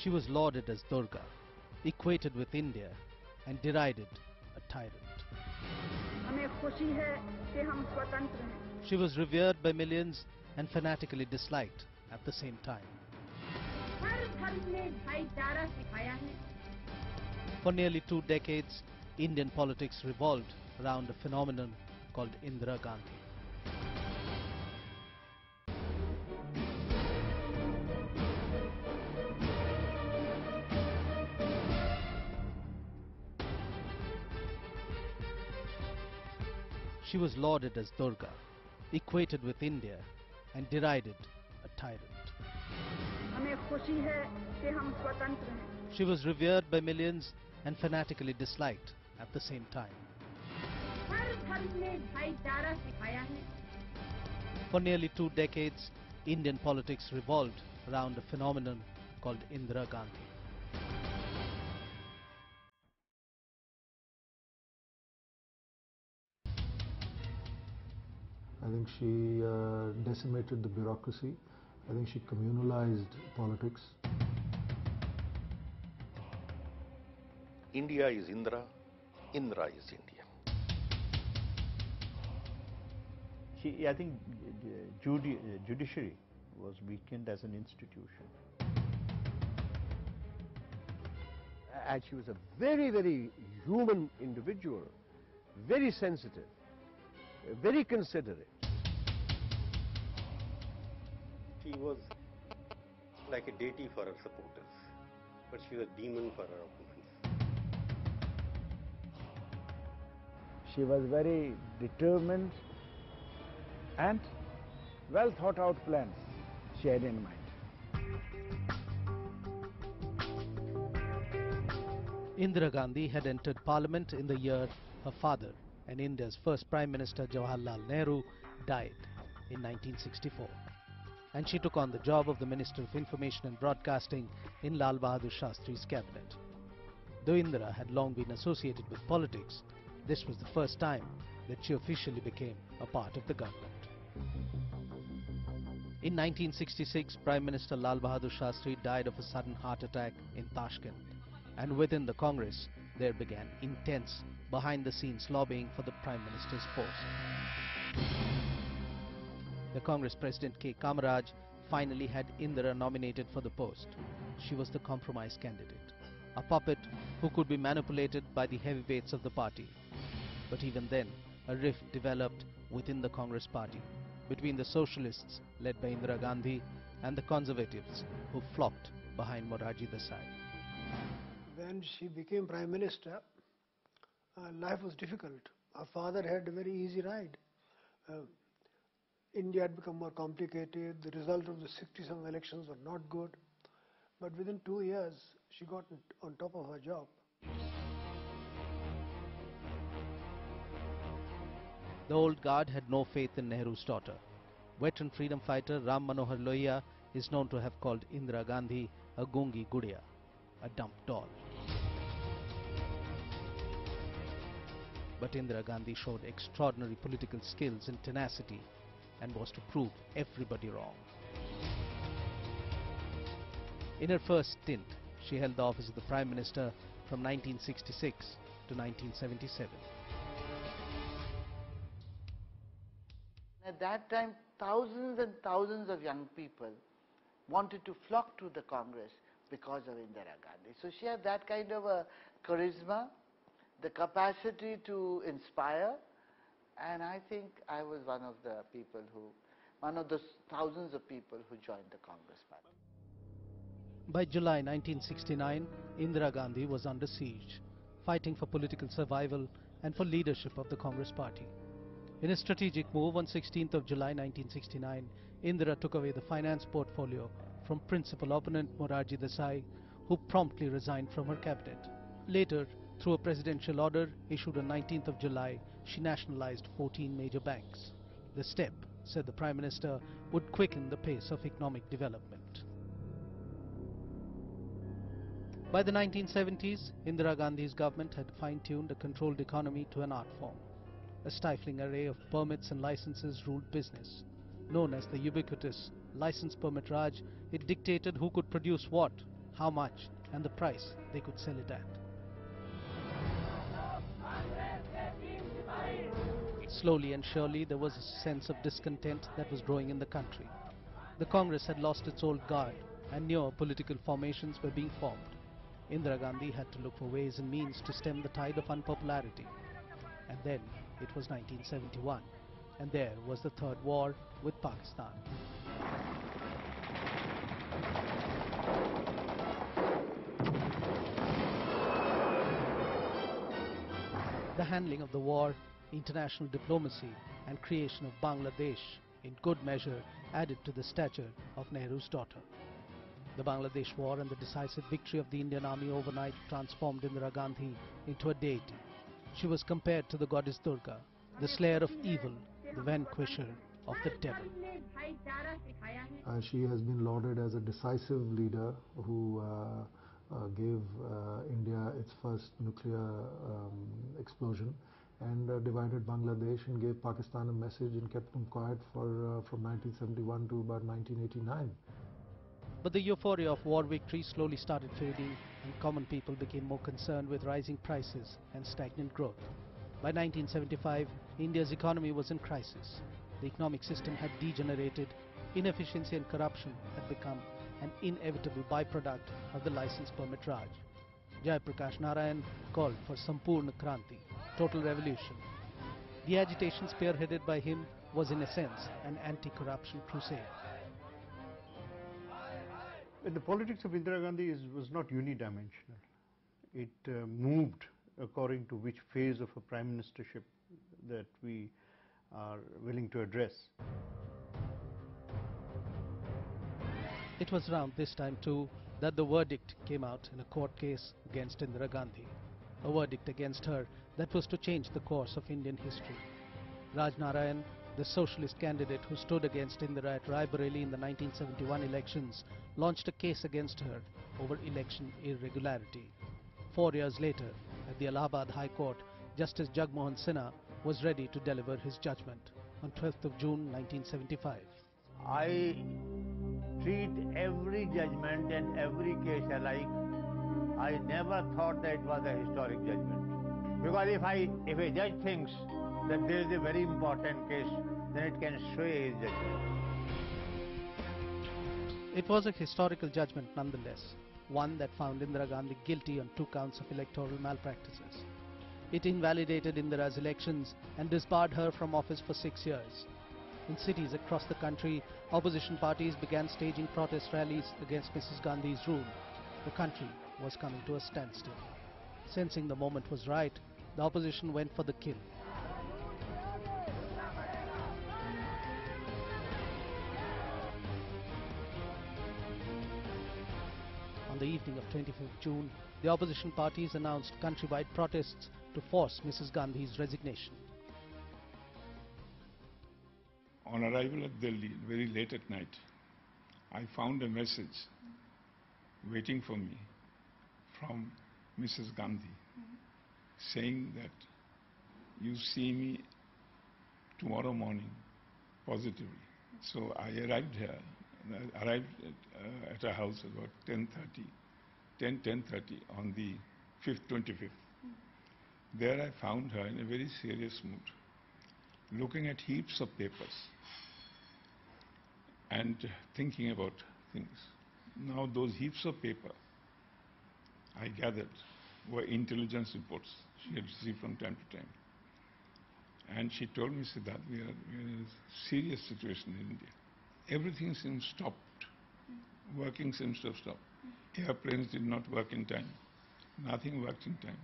She was lauded as Durga, equated with India, and derided a tyrant. She was revered by millions and fanatically disliked at the same time. For nearly 2 decades, Indian politics revolved around a phenomenon called Indira Gandhi. She was lauded as Durga, equated with India, and derided a tyrant. She was revered by millions and fanatically disliked at the same time. For nearly 2 decades, Indian politics revolved around a phenomenon called Indira Gandhi. I think she decimated the bureaucracy. I think she communalized politics. India is Indra, Indra is India. I think judiciary was weakened as an institution. And she was a very, very human individual, very sensitive, very considerate. She was like a deity for her supporters, but she was a demon for her opponents. She was very determined and well thought out plans she had in mind. Indira Gandhi had entered Parliament in the year her father and India's first Prime Minister Jawaharlal Nehru died in 1964. And she took on the job of the Minister of Information and Broadcasting in Lal Bahadur Shastri's cabinet. Though Indira had long been associated with politics, this was the first time that she officially became a part of the government. In 1966, Prime Minister Lal Bahadur Shastri died of a sudden heart attack in Tashkent, and within the Congress there began intense behind-the-scenes lobbying for the Prime Minister's post. The Congress President K. Kamaraj finally had Indira nominated for the post. She was the compromise candidate, a puppet who could be manipulated by the heavyweights of the party. But even then, a rift developed within the Congress party between the socialists led by Indira Gandhi and the conservatives who flocked behind Morarji Desai. When she became Prime Minister, life was difficult. Her father had a very easy ride. India had become more complicated. The result of the 67 elections were not good. But within 2 years, she got on top of her job. The old guard had no faith in Nehru's daughter. Veteran freedom fighter Ram Manohar Lohia is known to have called Indira Gandhi a gungi gudiya, a dumb doll. But Indira Gandhi showed extraordinary political skills and tenacity and was to prove everybody wrong. In her first stint, she held the office of the Prime Minister from 1966 to 1977. At that time, thousands and thousands of young people wanted to flock to the Congress because of Indira Gandhi. So she had that kind of a charisma, the capacity to inspire, and I think I was one of the thousands of people who joined the Congress party. By July 1969, Indira Gandhi was under siege, fighting for political survival and for leadership of the Congress party. In a strategic move on 16th of July 1969, Indira took away the finance portfolio from principal opponent Morarji Desai, who promptly resigned from her cabinet. Later, through a presidential order issued on 19th of July, she nationalized 14 major banks. The step, said the Prime Minister, would quicken the pace of economic development. By the 1970s, Indira Gandhi's government had fine-tuned a controlled economy to an art form. A stifling array of permits and licenses ruled business. Known as the ubiquitous license permit Raj, it dictated who could produce what, how much, and the price they could sell it at. Slowly and surely, there was a sense of discontent that was growing in the country. The Congress had lost its old guard, and newer political formations were being formed. Indira Gandhi had to look for ways and means to stem the tide of unpopularity. And then it was 1971, and there was the third war with Pakistan. The handling of the war, international diplomacy, and creation of Bangladesh in good measure added to the stature of Nehru's daughter. The Bangladesh war and the decisive victory of the Indian army overnight transformed Indira Gandhi into a deity. She was compared to the goddess Durga, the slayer of evil, the vanquisher of the devil. She has been lauded as a decisive leader who gave India its first nuclear explosion and divided Bangladesh and gave Pakistan a message and kept them quiet for from 1971 to about 1989. But the euphoria of war victory slowly started fading, and common people became more concerned with rising prices and stagnant growth. By 1975, India's economy was in crisis. The economic system had degenerated, inefficiency and corruption had become an inevitable byproduct of the license permit Raj. Jayaprakash Narayan called for Sampurna Kranti, total revolution. The agitation spearheaded by him was in a sense an anti-corruption crusade. The politics of Indira Gandhi was not unidimensional. It moved according to which phase of a prime ministership that we are willing to address. It was around this time too that the verdict came out in a court case against Indira Gandhi, a verdict against her that was to change the course of Indian history. Raj Narayan, the socialist candidate who stood against Indira at Raebareli in the 1971 elections, launched a case against her over election irregularity. 4 years later, at the Allahabad High Court, Justice Jagmohan Sinha was ready to deliver his judgment on 12th of June 1975. I treat every judgment and every case alike. I never thought that it was a historic judgment. Because if a judge thinks that there is a very important case, then it can sway his judgment. It was a historical judgment nonetheless, one that found Indira Gandhi guilty on 2 counts of electoral malpractices. It invalidated Indira's elections and disbarred her from office for 6 years. In cities across the country, opposition parties began staging protest rallies against Mrs. Gandhi's rule. The country was coming to a standstill. Sensing the moment was right, the opposition went for the kill. On the evening of 25th June, the opposition parties announced countrywide protests to force Mrs. Gandhi's resignation. On arrival at Delhi, very late at night, I found a message waiting for me from Mrs. Gandhi saying that you see me tomorrow morning positively. So I arrived here. I arrived at her house about 10:30 on the 25th. There I found her in a very serious mood, looking at heaps of papers and thinking about things. Now those heaps of paper, I gathered, were intelligence reports she had received from time to time. And she told me, Siddharth, we are in a serious situation in India. Everything seems stopped. Working seems to have stopped. Airplanes did not work in time. Nothing worked in time.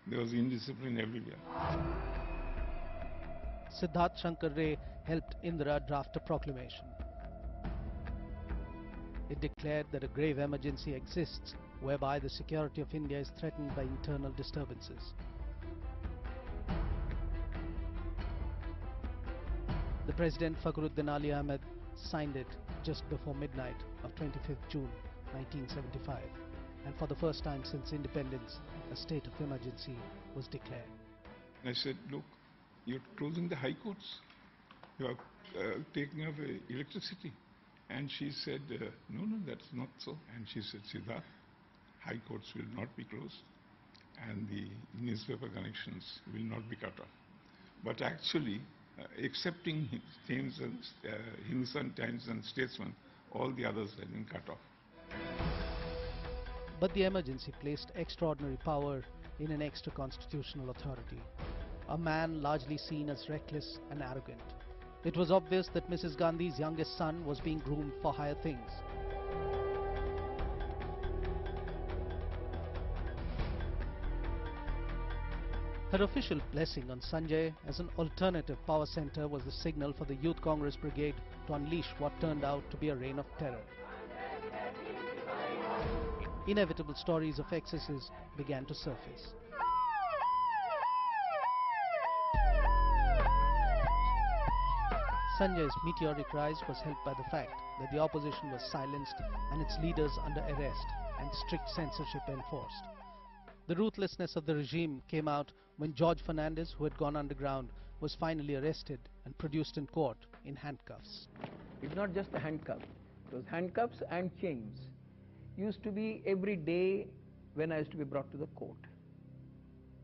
There was indiscipline everywhere. Siddharth Shankar Ray helped Indira draft a proclamation. It declared that a grave emergency exists whereby the security of India is threatened by internal disturbances. The President Fakhruddin Ali Ahmed signed it just before midnight of 25th June 1975, and for the first time since independence, a state of emergency was declared. I said, look, you're closing the high courts. You are taking away electricity. And she said, no, that's not so. And she said, Siddharth, high courts will not be closed and the newspaper connections will not be cut off. But actually, excepting Hindustan Times and Statesman, all the others have been cut off. But the emergency placed extraordinary power in an extra-constitutional authority, a man largely seen as reckless and arrogant. It was obvious that Mrs. Gandhi's youngest son was being groomed for higher things. Her official blessing on Sanjay as an alternative power center was the signal for the Youth Congress Brigade to unleash what turned out to be a reign of terror. Inevitable stories of excesses began to surface. Sanjay's meteoric rise was helped by the fact that the opposition was silenced and its leaders under arrest and strict censorship enforced. The ruthlessness of the regime came out when George Fernandez, who had gone underground, was finally arrested and produced in court in handcuffs. It's not just the handcuffs. It was handcuffs and chains. Used to be every day when I used to be brought to the court.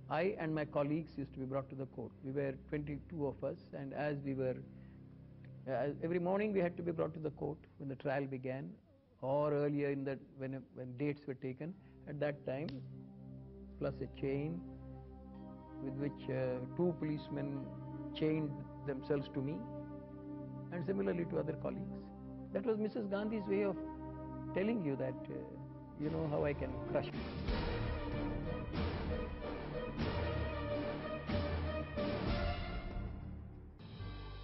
I and my colleagues used to be brought to the court. We were 22 of us, and as we were, every morning we had to be brought to the court when the trial began, or earlier in that when dates were taken. At that time, plus a chain with which two policemen chained themselves to me, and similarly to other colleagues. That was Mrs. Gandhi's way of telling you that, you know how I can crush you.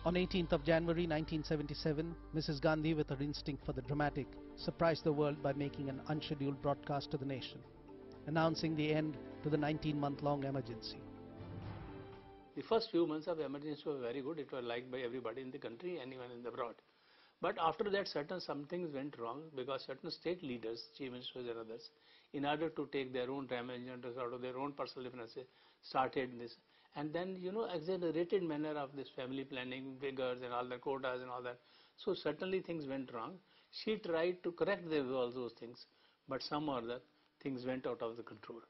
On 18th of January 1977, Mrs. Gandhi, with her instinct for the dramatic, surprised the world by making an unscheduled broadcast to the nation, announcing the end to the 19-month-long emergency. The first few months of emergency were very good. It was liked by everybody in the country and even in the abroad. But after that, some things went wrong because certain state leaders, chief ministers and others, in order to take their own damage and out of their own personal finances, started this. And then, you know, accelerated manner of this family planning, figures and all the quotas and all that. So certainly things went wrong. She tried to correct all those things, but some or other things went out of the control.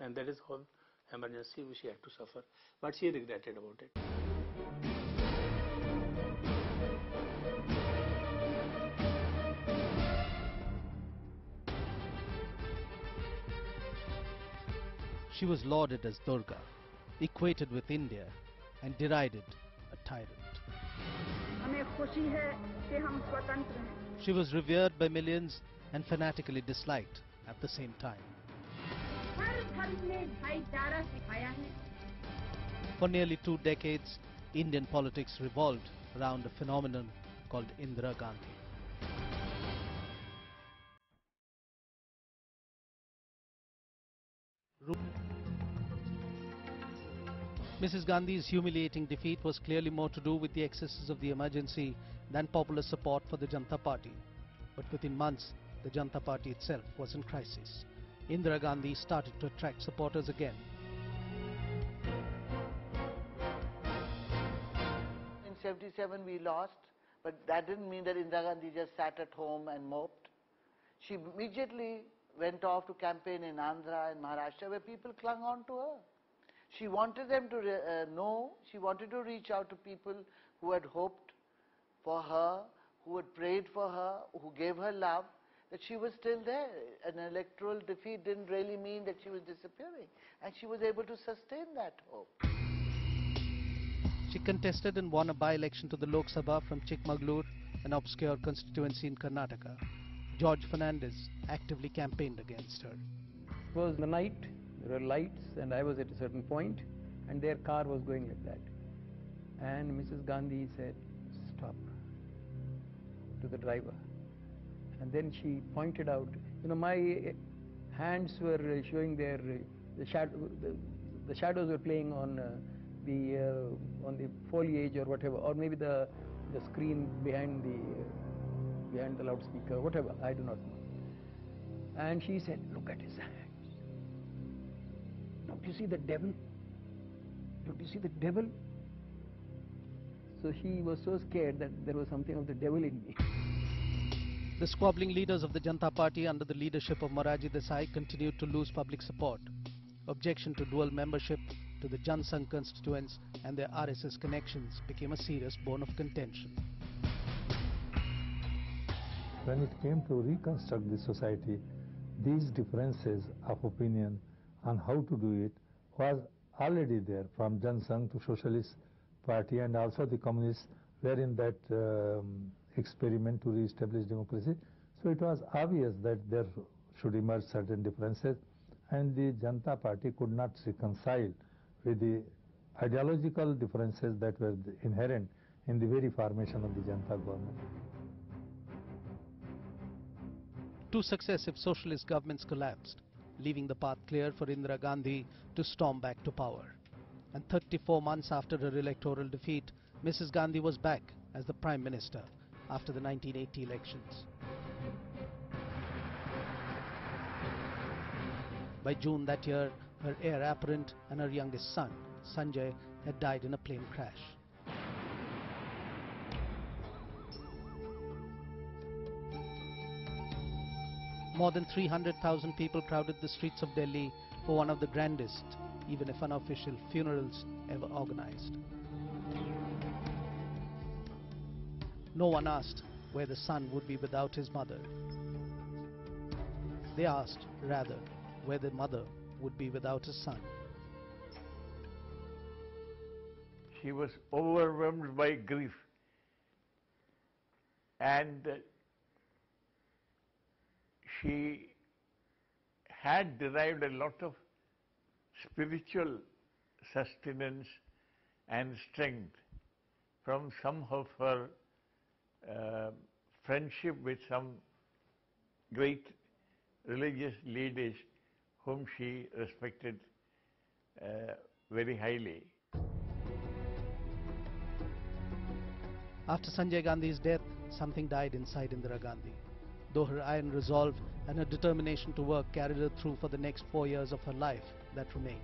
And that is how emergency she had to suffer. But she regretted about it. She was lauded as Durga, equated with India, and derided a tyrant. She was revered by millions and fanatically disliked at the same time. For nearly 2 decades, Indian politics revolved around a phenomenon called Indira Gandhi. Mrs. Gandhi's humiliating defeat was clearly more to do with the excesses of the emergency than popular support for the Janata Party. But within months, the Janata Party itself was in crisis. Indira Gandhi started to attract supporters again. In 77 we lost, but that didn't mean that Indira Gandhi just sat at home and moped. She immediately went off to campaign in Andhra and Maharashtra, where people clung on to her. She wanted them to know, she wanted to reach out to people who had hoped for her, who had prayed for her, who gave her love, that she was still there. An electoral defeat didn't really mean that she was disappearing, and she was able to sustain that hope. She contested and won a by-election to the Lok Sabha from Chikmagalur, an obscure constituency in Karnataka. George Fernandez actively campaigned against her. It was the night, there were lights, and I was at a certain point, and their car was going like that. And Mrs. Gandhi said, "Stop," to the driver. And then she pointed out, you know, my hands were showing their, the shadows were playing on the foliage or whatever, or maybe the screen behind the loudspeaker, whatever, I do not know. And she said, "Look at his hands. Don't you see the devil? Don't you see the devil?" So she was so scared that there was something of the devil in me. The squabbling leaders of the Janata Party under the leadership of Morarji Desai continued to lose public support. Objection to dual membership, to the Jan Sangh constituents and their RSS connections became a serious bone of contention. When it came to reconstruct the society, these differences of opinion on how to do it was already there from Jan Sangh to Socialist Party, and also the communists were in that experiment to re-establish democracy. So it was obvious that there should emerge certain differences, and the Janata Party could not reconcile with the ideological differences that were inherent in the very formation of the Janata government. Two successive socialist governments collapsed, leaving the path clear for Indira Gandhi to storm back to power. And 34 months after her electoral defeat, Mrs. Gandhi was back as the Prime Minister after the 1980 elections. By June that year, her heir apparent and her youngest son, Sanjay, had died in a plane crash. More than 300,000 people crowded the streets of Delhi for one of the grandest, even if unofficial, funerals ever organized. No one asked where the son would be without his mother. They asked, rather, where the mother would be without his son. She was overwhelmed by grief, and she had derived a lot of spiritual sustenance and strength from some of her friendship with some great religious leaders whom she respected very highly. After Sanjay Gandhi's death, something died inside Indira Gandhi. Though her iron resolve and her determination to work carried her through for the next 4 years of her life, that remained.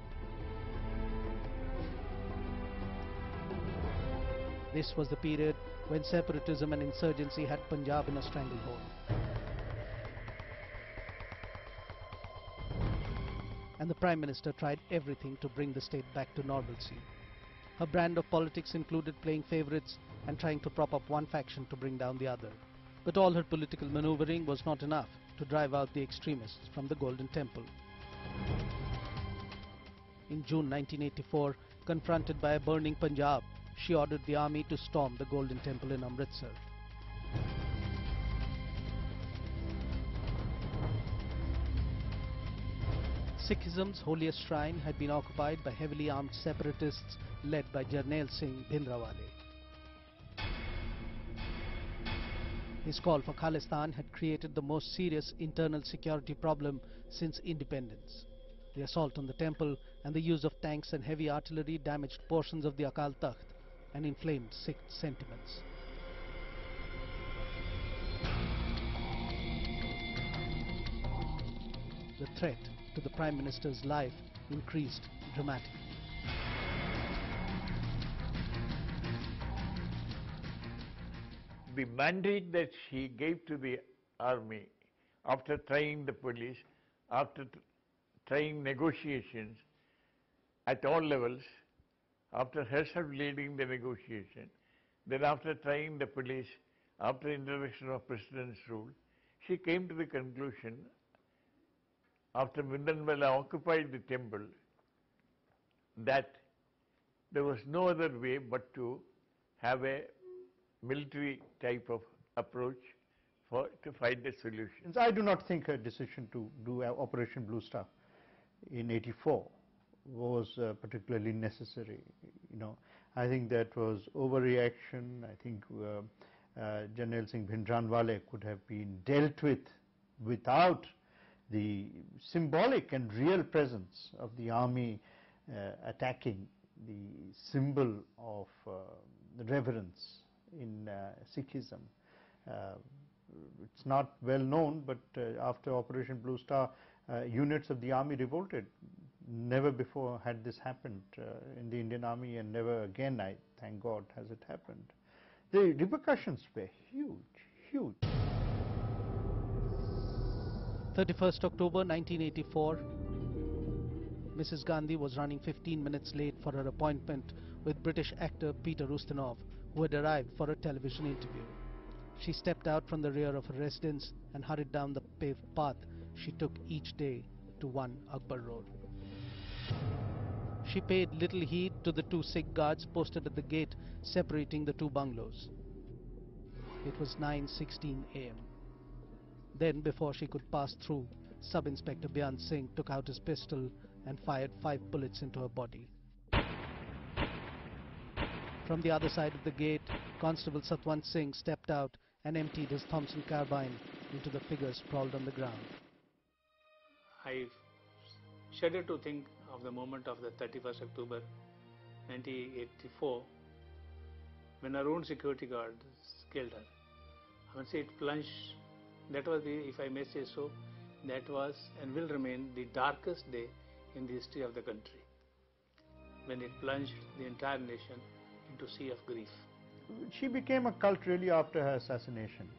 This was the period when separatism and insurgency had Punjab in a stranglehold. And the Prime Minister tried everything to bring the state back to normalcy. Her brand of politics included playing favourites and trying to prop up one faction to bring down the other. But all her political manoeuvring was not enough to drive out the extremists from the Golden Temple. In June 1984, confronted by a burning Punjab, she ordered the army to storm the Golden Temple in Amritsar. Sikhism's holiest shrine had been occupied by heavily armed separatists led by Jarnail Singh Bhindranwale. His call for Khalistan had created the most serious internal security problem since independence. The assault on the temple and the use of tanks and heavy artillery damaged portions of the Akal Takht and inflamed Sikh sentiments. The threat to the Prime Minister's life increased dramatically. The mandate that she gave to the army after trying the police, after trying negotiations at all levels, after herself leading the negotiation, then after trying the police, after introduction of President's rule, she came to the conclusion, after Bhindranwale occupied the temple, that there was no other way but to have a military type of approach to find a solution. I do not think her decision to do Operation Blue Star in '84 was particularly necessary. I think that was overreaction. I think Jarnail Singh Bhindranwale could have been dealt with without the symbolic and real presence of the army attacking the symbol of reverence in Sikhism. It's not well known, but after Operation Blue Star, units of the army revolted. Never before had this happened in the Indian Army, and never again, I thank God, has it happened. The repercussions were huge, huge. 31st October 1984, Mrs. Gandhi was running 15 minutes late for her appointment with British actor Peter Ustinov, who had arrived for a television interview. She stepped out from the rear of her residence and hurried down the paved path she took each day to 1 Akbar Road. She paid little heed to the 2 Sikh guards posted at the gate separating the 2 bungalows. It was 9:16 a.m. Then, before she could pass through, Sub-Inspector Byan Singh took out his pistol and fired 5 bullets into her body. From the other side of the gate, Constable Satwant Singh stepped out and emptied his Thompson carbine into the figure sprawled on the ground. I shudder to think of the moment of the 31st October 1984 when her own security guard killed her. I must say it plunged, that was the, if I may say so, that was and will remain the darkest day in the history of the country, when it plunged the entire nation into a sea of grief. She became a cult really after her assassination,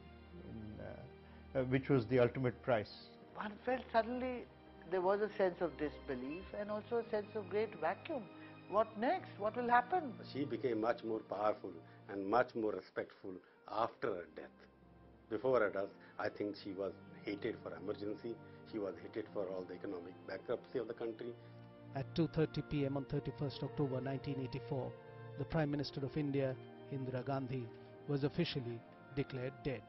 which was the ultimate price. One felt suddenly there was a sense of disbelief and also a sense of great vacuum. What next? What will happen? She became much more powerful and much more respectful after her death. Before her death, I think she was hated for emergency. She was hated for all the economic bankruptcy of the country. At 2:30 p.m. on 31st October 1984, the Prime Minister of India, Indira Gandhi, was officially declared dead.